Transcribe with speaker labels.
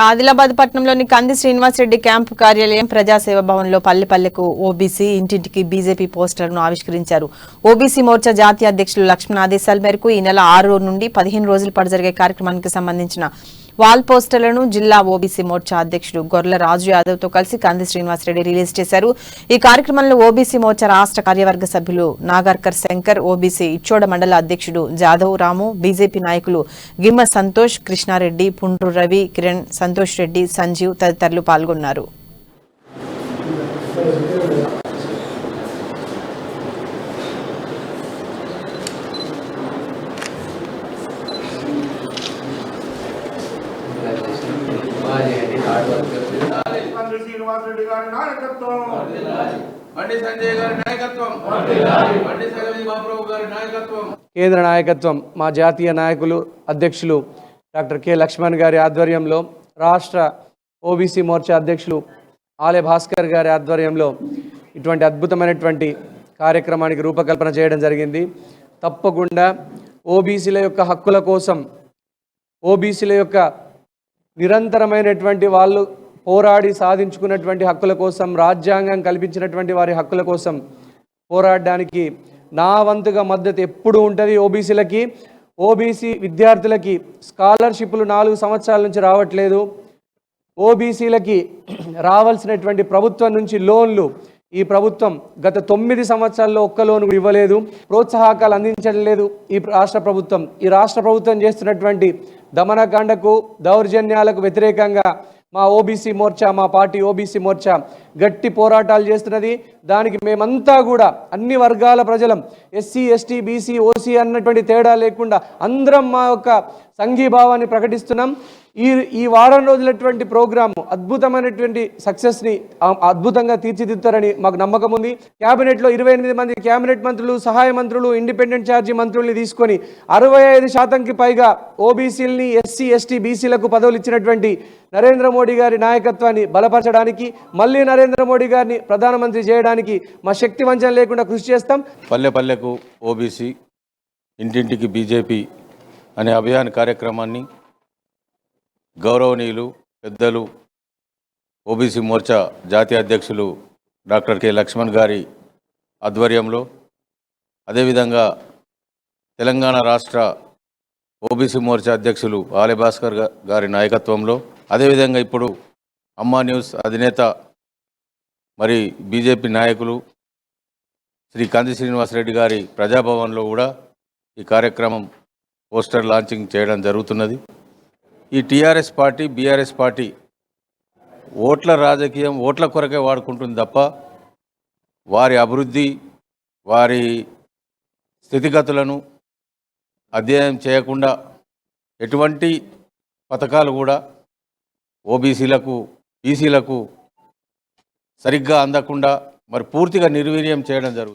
Speaker 1: ఆదిలాబాద్ పట్టణంలోని కంది శ్రీనివాసరెడ్డి క్యాంపు కార్యాలయం ప్రజాసేవ భవన్లో పల్లెపల్లెకు ఓబీసీ ఇంటింటికి బీజేపీ పోస్టర్ను ఆవిష్కరించారు. ఓబీసీ మోర్చా జాతీయ అధ్యక్షులు లక్ష్మణ్ ఆదేశాల మేరకు ఈ నెల 6 నుండి 15 రోజుల పాటు జరిగే కార్యక్రమానికి సంబంధించిన వాల్ పోస్టర్లను జిల్లా ఓబీసీ మోర్చా అధ్యక్షుడు గొర్ల రాజు యాదవ్ తో కలిసి కంది శ్రీనివాసరెడ్డి రిలీజ్ చేశారు. ఈ కార్యక్రమంలో ఓబీసీ మోర్చా రాష్ట్ర కార్యవర్గ సభ్యులు నాగర్కర్ శంకర్, ఓబీసీ ఇచ్చోడ మండల అధ్యక్షుడు జాదవ్ రాము, బీజేపీ నాయకులు గిమ్మ సంతోష్, కృష్ణారెడ్డి, పుండ్రు రవి, కిరణ్, సంతోష్ రెడ్డి, సంజీవ్ తదితరులు పాల్గొన్నారు.
Speaker 2: కేంద్ర నాయకత్వం మా జాతీయ నాయకులు అధ్యక్షులు డాక్టర్ కె లక్ష్మణ్ గారి ఆధ్వర్యంలో, రాష్ట్ర ఓబీసీ మోర్చా అధ్యక్షులు ఆలే భాస్కర్ గారి ఆధ్వర్యంలో ఇటువంటి అద్భుతమైనటువంటి కార్యక్రమానికి రూపకల్పన చేయడం జరిగింది. తప్పకుండా ఓబీసీల యొక్క హక్కుల కోసం, ఓబీసీల యొక్క నిరంతరమైనటువంటి వాళ్ళు పోరాడి సాధించుకున్నటువంటి హక్కుల కోసం, రాజ్యాంగం కల్పించినటువంటి వారి హక్కుల కోసం పోరాడడానికి నా వంతుగా మద్దతు ఎప్పుడు ఉంటుంది. ఓబీసీలకి, ఓబీసీ విద్యార్థులకి స్కాలర్షిప్లు 4 సంవత్సరాల నుంచి రావట్లేదు. ఓబీసీలకి రావాల్సినటువంటి ప్రభుత్వం నుంచి లోన్లు ఈ ప్రభుత్వం గత 9 సంవత్సరాల్లో ఒక్క లోన్ కూడా ఇవ్వలేదు. ప్రోత్సాహకాలు అందించడం లేదు ఈ రాష్ట్ర ప్రభుత్వం. ఈ రాష్ట్ర ప్రభుత్వం చేస్తున్నటువంటి దమనకాండకు, దౌర్జన్యాలకు వ్యతిరేకంగా మా ఓబీసీ మోర్చా, మా పార్టీ ఓబీసీ మోర్చా గట్టి పోరాటాలు చేస్తున్నది. దానికి మేమంతా కూడా అన్ని వర్గాల ప్రజలం, ఎస్సీ, ఎస్టీ, బీసీ, ఓసీ అన్నటువంటి తేడా లేకుండా అందరం మా యొక్క సంఘీభావాన్ని ప్రకటిస్తున్నాం. ఈ వారం రోజులటువంటి ప్రోగ్రాము అద్భుతమైనటువంటి సక్సెస్ని అద్భుతంగా తీర్చిదిద్దుతారని మాకు నమ్మకం ఉంది. క్యాబినెట్లో 28 మంది క్యాబినెట్ మంత్రులు, సహాయ మంత్రులు, ఇండిపెండెంట్ ఛార్జీ మంత్రుల్ని తీసుకొని 65% పైగా ఓబీసీలని, ఎస్సీ, ఎస్టీ, బీసీలకు పదవులు ఇచ్చినటువంటి నరేంద్ర మోడీ గారి నాయకత్వాన్ని బలపరచడానికి, మళ్ళీ నరేంద్ర మోడీ గారిని ప్రధానమంత్రి చేయడానికి మా శక్తి వంచన లేకుండా కృషి చేస్తాం.
Speaker 3: పల్లె పల్లెకు ఓబీసీ, ఇంటింటికి బీజేపీ అనే అభియాన్ కార్యక్రమాన్ని గౌరవనీయులు పెద్దలు ఓబీసీ మోర్చా జాతీయ అధ్యక్షులు డాక్టర్ కె లక్ష్మణ్ గారి ఆధ్వర్యంలో, అదేవిధంగా తెలంగాణ రాష్ట్ర ఓబీసీ మోర్చా అధ్యక్షులు ఆలే భాస్కర్ గారి నాయకత్వంలో, అదేవిధంగా ఇప్పుడు అమ్మా న్యూస్ అధినేత మరి బీజేపీ నాయకులు శ్రీ కంది శ్రీనివాసరెడ్డి గారి ప్రజాభవన్లో కూడా ఈ కార్యక్రమం పోస్టర్ లాంచింగ్ చేయడం జరుగుతున్నది. ఈ టీఆర్ఎస్ పార్టీ, బీఆర్ఎస్ పార్టీ ఓట్ల రాజకీయం, ఓట్ల కొరకే వాడుకుంటుంది తప్ప వారి అభివృద్ధి, వారి స్థితిగతులను అధ్యయనం చేయకుండా ఎటువంటి పథకాలు కూడా ఓబీసీలకు, బీసీలకు సరిగ్గా అందకుండా మరి పూర్తిగా నిర్వీర్యం చేయడం జరుగుతుంది.